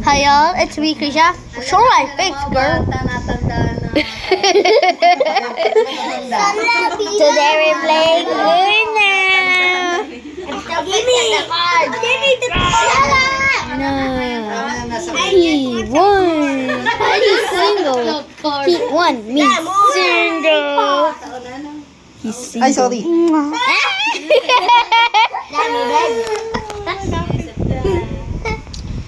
Hi y'all, it's me, Krisha. Show my face, girl. Today we're playing Uno. Give me the card. Give me the card. No. He won. He's single. He won. Me single. He's single. Ay, sorry.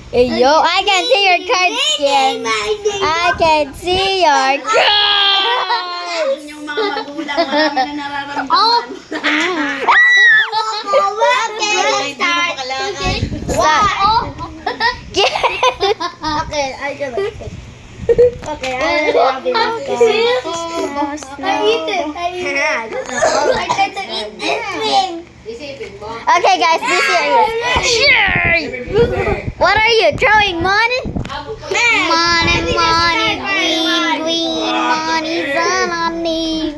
Hey, yo, I can see your card skin. I can see your card. Yung mga magulang, marami na nararamdaman. Okay, start. Start. Okay, I get it. Okay, I love it. I eat it. I try to eat this thing. Okay, guys, be serious. Sure. What are you throwing, money? Money, money, green, green, money, sun, need.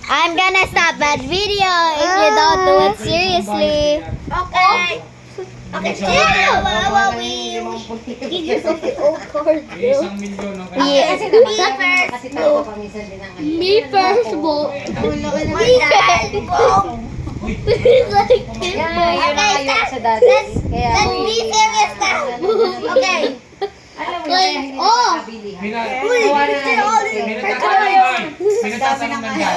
I'm gonna stop that video if you don't do it seriously. Okay. Okay, Isang milyon ang Yeah. Me first, bo. Let's be serious now. Okay. Pinagtatanong ng dad.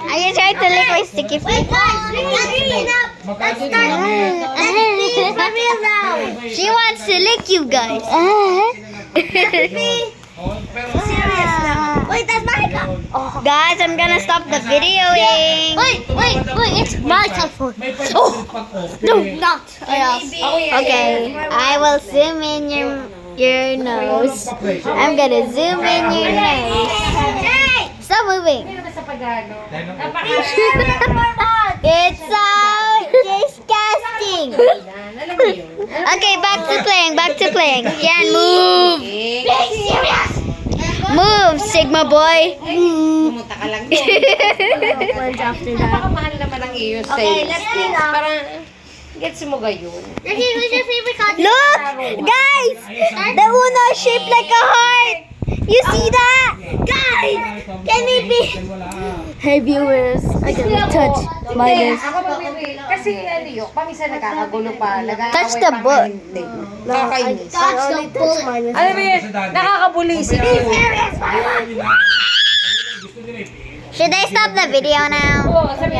Are you trying to lick my sticky Wait, feet? guys, let's start. She wants to lick you guys. Serious now. Wait, that's my cup. Guys, I'm gonna stop the videoing. Wait, it's my cell phone. No, not. Okay, I will zoom in your nose. I'm gonna zoom in your nose. Stop moving. It's so disgusting. Okay, back to playing. Yan, move. Move, Sigma boy. Pumunta ka lang doon. After that. Napakamahal naman ang iyo sa Okay, let's clean up. Parang, gets mo gayon. What's your favorite card? Look, guys, the Uno is shaped like a heart. You see that? Guys, can it be? Hey viewers, I can touch Hindi, ako magpipili. Kasi ano yun, paminsan nakakagulo pa. Touch the book. Nakakainis. Touch the bullet. Alam mo yun, nakakabulisik yun. Should I stop the video now? Oo, sabi